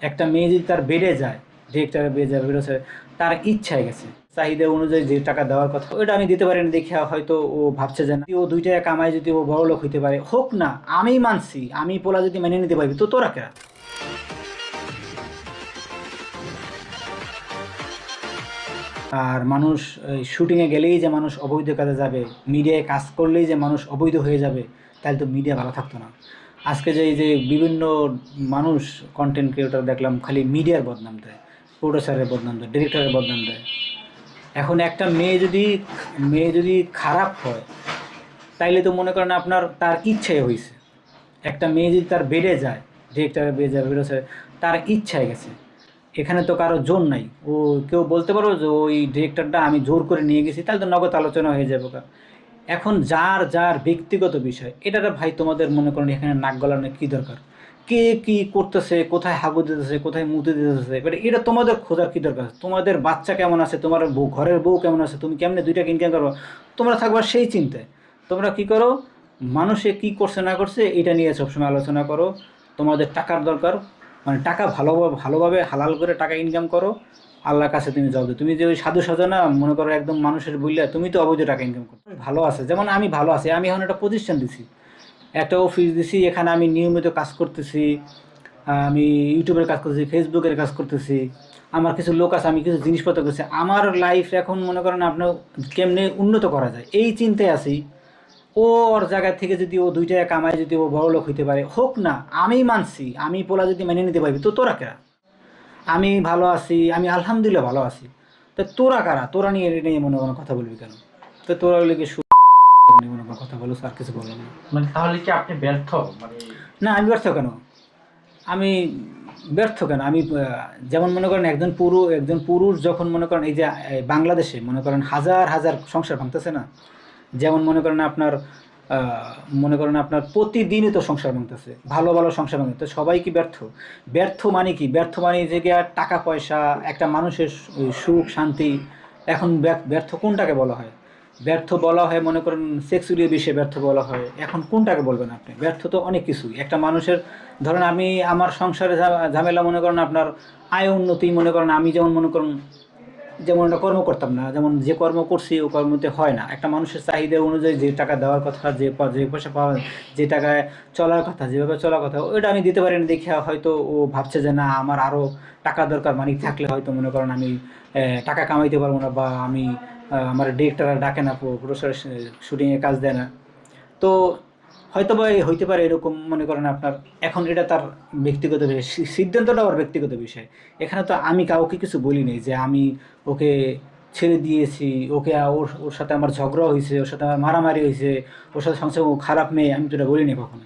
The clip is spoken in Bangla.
একটা মেয়ে যদি তার বেড়ে যায়, ডিরেক্টরের বেড়েছে, তার ইচ্ছায় গেছে চাহিদা অনুযায়ী যে টাকা দেওয়ার কথা ওটা আমি দিতে পারিনি দেখে হয়তো ও ভাবছে যে না, ও 2 টাকা কামায় যদি ও বড় লোক হইতে পারে, হোক না, আমি মানছি, আমি পোলা যদি মেনে নিতে পারবি তো তোরা কেরা। আর মানুষ শুটিংয়ে গেলেই যে মানুষ অবৈধ কাজে যাবে, মিডিয়ায় কাজ করলেই যে মানুষ অবৈধ হয়ে যাবে, তাহলে তো মিডিয়া ভালো থাকতো না। আজকে যে এই যে বিভিন্ন মানুষ কন্টেন্ট ক্রিয়েটর দেখলাম খালি মিডিয়ার বদনাম দেয়, প্রোডিউসারের বদনাম দেয়, ডিরেক্টরের বদনাম দেয়। এখন একটা মেয়ে যদি খারাপ হয়, তাইলে তো মনে করেন আপনার তার ইচ্ছাই হয়েছে। একটা মেয়ে যদি তার বেড়ে যায়, ডিরেক্টরের বেড়েছে, তার ইচ্ছায় গেছে, এখানে তো কারো জোর নাই। ও কেউ বলতে পারো যে ওই ডিরেক্টরটা আমি জোর করে নিয়ে গেছি, তাহলে তো নগদ আলোচনা হয়ে যাবে। এখন যার যার ব্যক্তিগত বিষয়, এটাতে ভাই তোমাদের মনে করেন এখানে নাক গলানোর কী দরকার? কে কি করতেছে, কোথায় হাগু দিতেছে, কোথায় মুতে দিতেছে, এবার এটা তোমাদের খোঁজার কী দরকার? তোমাদের বাচ্চা কেমন আছে, তোমার বউ, ঘরের বউ কেমন আছে, তুমি কেমনে 2 টাকা ইনকাম করবো, তোমরা থাকবা সেই চিন্তায়। তোমরা কি করো, মানুষে কি করছে না করছে এটা নিয়ে সবসময় আলোচনা করো। তোমাদের টাকার দরকার, মানে টাকা ভালোভাবে ভালোভাবে হালাল করে টাকা ইনকাম করো, আল্লাহর কাছে তুমি যাও। তুমি যে ওই সাধু সাজো না, মনে করো একদম মানুষের বললে তুমি তো অবৈধ টাকা ইনকাম করো। ভালো আছে, যেমন আমি ভালো আছি, আমি এখন একটা প্রতিষ্ঠান দিছি, একটা অফিস দিছি, এখানে আমি নিয়মিত কাজ করতেছি। আমি ইউটিউবের কাজ করতেছি, ফেসবুকের কাজ করতেছি, আমার কিছু লোক আছে, আমি কিছু জিনিসপত্র করছি। আমার লাইফ এখন মনে করেন আপনার কেমনে উন্নত করা যায় এই চিন্তায় আছি। ওর জায়গা থেকে যদি ও 2 টাকা কামায় যদি ও বড় লোক হইতে পারে, হোক না, আমি মানছি, আমি পোলা যদি মেনে নিতে পারবি তো তোরা কেরা। আমি ভালো আছি, আমি আলহামদুলিল্লাহ ভালো আছি, তো তোরা কারা? তোরা নিয়ে এটা নিয়ে মনে কোনো কথা বলবি কেন? তো তোরা লিখে নিয়ে মনে কোনো কথা বলো, আর কিছু বললাম না। মানে তাহলে কি আপনি ব্যর্থ? মানে না, আমি ব্যর্থ কেন? আমি ব্যর্থ কেন? আমি যেমন মনে করেন একজন পুরুষ যখন মনে করেন এই যে বাংলাদেশে মনে করেন হাজার হাজার সংসার ভাঙতেছে না, যেমন মনে করেন আপনার প্রতিদিনই তো সংসার ভাঙতেছে, ভালো ভালো সংসার ভাঙতে, তো সবাই কি ব্যর্থ? ব্যর্থ মানে কি? ব্যর্থ মানে যে গিয়ে টাকা পয়সা, একটা মানুষের সুখ শান্তি। এখন ব্যর্থ কোনটাকে বলা হয়? ব্যর্থ বলা হয় মনে করেন সেক্সুয়ালি বিষয়ে ব্যর্থ বলা হয়। এখন কোনটাকে বলবেন আপনি? ব্যর্থ তো অনেক কিছুই একটা মানুষের। ধরেন আমি আমার সংসারে ঝামেলা মনে করেন আপনার আয় উন্নতি, মনে করেন আমি যেমন মনে করেন যেমন একটা কর্ম করতাম না, যেমন যে কর্ম করছি ও কর্মতে হয় না। একটা মানুষের চাহিদা অনুযায়ী যে টাকা দেওয়ার কথা, যে পয়সা পাওয়া, যে টাকায় চলার কথা, যেভাবে চলার কথা ওইটা আমি দিতে পারিনি দেখে হয়তো ও ভাবছে যে না, আমার আরও টাকা দরকার, মানি থাকলে হয়তো মনে করেন আমি টাকা কামাইতে পারবো না, বা আমি আমার ডিরেক্টররা ডাকে না, প্রডিউসার শুটিংয়ে কাজ দেয় না। তো হয়তো বা হইতে পারে এরকম মনে করেন আপনার। এখন এটা তার ব্যক্তিগত বিষয়, সিদ্ধান্তটা ওর ব্যক্তিগত বিষয়। এখানে তো আমি কাউকে কিছু বলি নাই যে আমি ওকে ছেড়ে দিয়েছি, ওকে ওর ওর সাথে আমার ঝগড়া হয়েছে, ওর সাথে আমার মারামারি হয়েছে, ওর সাথে সংসার, ও খারাপ মেয়ে, আমি তো এটা বলিনি কখনো।